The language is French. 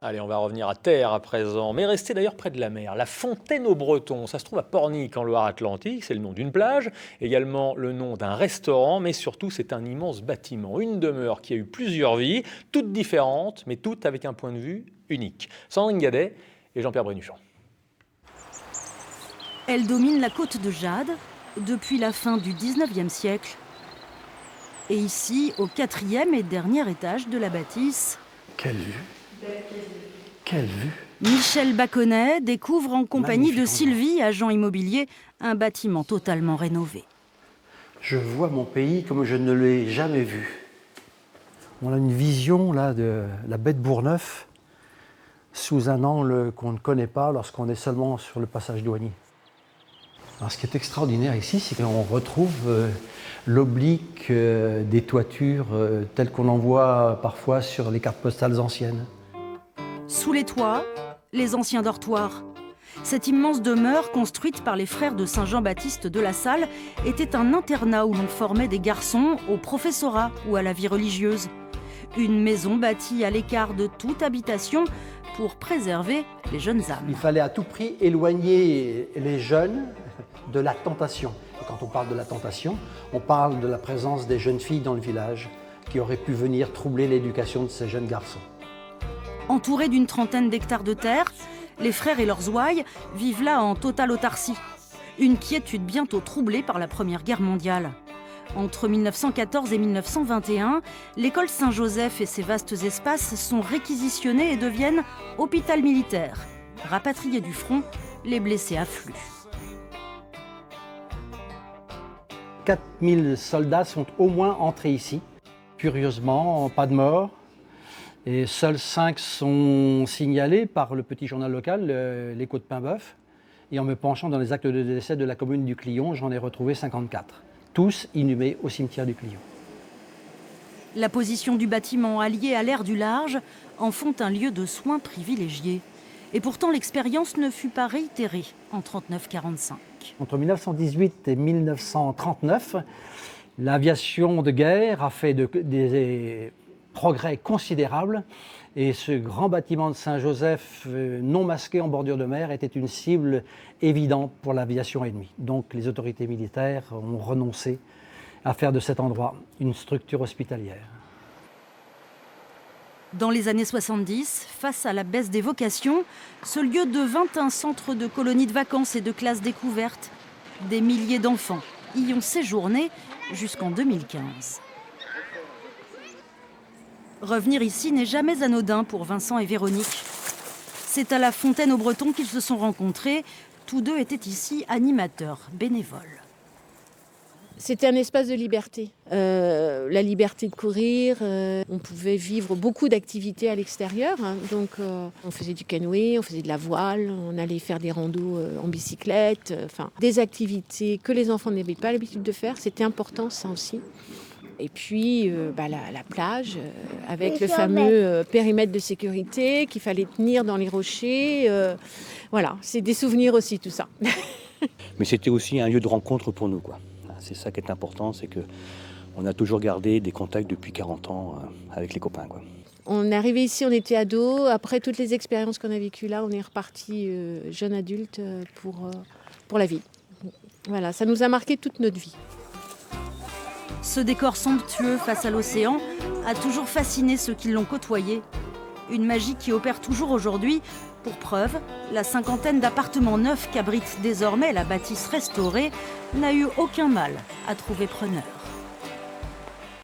Allez, on va revenir à terre à présent, mais rester d'ailleurs près de la mer. La Fontaine-aux-Bretons, ça se trouve à Pornic en Loire-Atlantique, c'est le nom d'une plage, également le nom d'un restaurant, mais surtout c'est un immense bâtiment, une demeure qui a eu plusieurs vies, toutes différentes, mais toutes avec un point de vue unique. Sandrine Gadet et Jean-Pierre Brénuchon. Elle domine la côte de Jade depuis la fin du 19e siècle. Et ici, au 4e et dernier étage de la bâtisse, quelle vue! Quelle vue! Michel Baconnet découvre en compagnie de Sylvie, agent immobilier, un bâtiment totalement rénové. Je vois mon pays comme je ne l'ai jamais vu. On a une vision là de la baie de Bourgneuf sous un angle qu'on ne connaît pas lorsqu'on est seulement sur le passage douanier. Alors, ce qui est extraordinaire ici, c'est qu'on retrouve l'oblique des toitures telles qu'on en voit parfois sur les cartes postales anciennes. Sous les toits, les anciens dortoirs. Cette immense demeure, construite par les frères de Saint-Jean-Baptiste de La Salle, était un internat où l'on formait des garçons au professorat ou à la vie religieuse. Une maison bâtie à l'écart de toute habitation pour préserver les jeunes âmes. Il fallait à tout prix éloigner les jeunes de la tentation. Et quand on parle de la tentation, on parle de la présence des jeunes filles dans le village qui auraient pu venir troubler l'éducation de ces jeunes garçons. Entourés d'une trentaine d'hectares de terre, les frères et leurs ouailles vivent là en totale autarcie. Une quiétude bientôt troublée par la Première Guerre mondiale. Entre 1914 et 1921, l'école Saint-Joseph et ses vastes espaces sont réquisitionnés et deviennent hôpital militaire. Rapatriés du front, les blessés affluent. 4000 soldats sont au moins entrés ici. Curieusement, pas de mort. Et seuls 5 sont signalés par le petit journal local, l'Écho de Paimboeuf. Et en me penchant dans les actes de décès de la commune du Clion, j'en ai retrouvé 54. Tous inhumés au cimetière du Clion. La position du bâtiment alliée à l'air du large en font un lieu de soins privilégié. Et pourtant, l'expérience ne fut pas réitérée en 39-45. Entre 1918 et 1939, l'aviation de guerre a fait des progrès considérables et ce grand bâtiment de Saint-Joseph non masqué en bordure de mer était une cible évidente pour l'aviation ennemie. Donc les autorités militaires ont renoncé à faire de cet endroit une structure hospitalière. Dans les années 70, face à la baisse des vocations, ce lieu devint un centre de colonies de vacances et de classes découvertes. Des milliers d'enfants y ont séjourné jusqu'en 2015. Revenir ici n'est jamais anodin pour Vincent et Véronique. C'est à la Fontaine-aux-Bretons qu'ils se sont rencontrés. Tous deux étaient ici animateurs, bénévoles. C'était un espace de liberté. La liberté de courir, on pouvait vivre beaucoup d'activités à l'extérieur. Donc on faisait du canoë, on faisait de la voile, on allait faire des randos en bicyclette. Des activités que les enfants n'avaient pas l'habitude de faire, c'était important ça aussi. Et puis la plage, avec le fameux périmètre de sécurité qu'il fallait tenir dans les rochers. Voilà, c'est des souvenirs aussi tout ça. Mais c'était aussi un lieu de rencontre pour nous, quoi. C'est ça qui est important, c'est qu'on a toujours gardé des contacts depuis 40 ans avec les copains, quoi. On est arrivé ici, on était ados. Après toutes les expériences qu'on a vécues là, on est reparti jeune adulte pour la vie. Voilà, ça nous a marqué toute notre vie. Ce décor somptueux face à l'océan a toujours fasciné ceux qui l'ont côtoyé. Une magie qui opère toujours aujourd'hui. Pour preuve, la cinquantaine d'appartements neufs qu'abrite désormais la bâtisse restaurée n'a eu aucun mal à trouver preneur.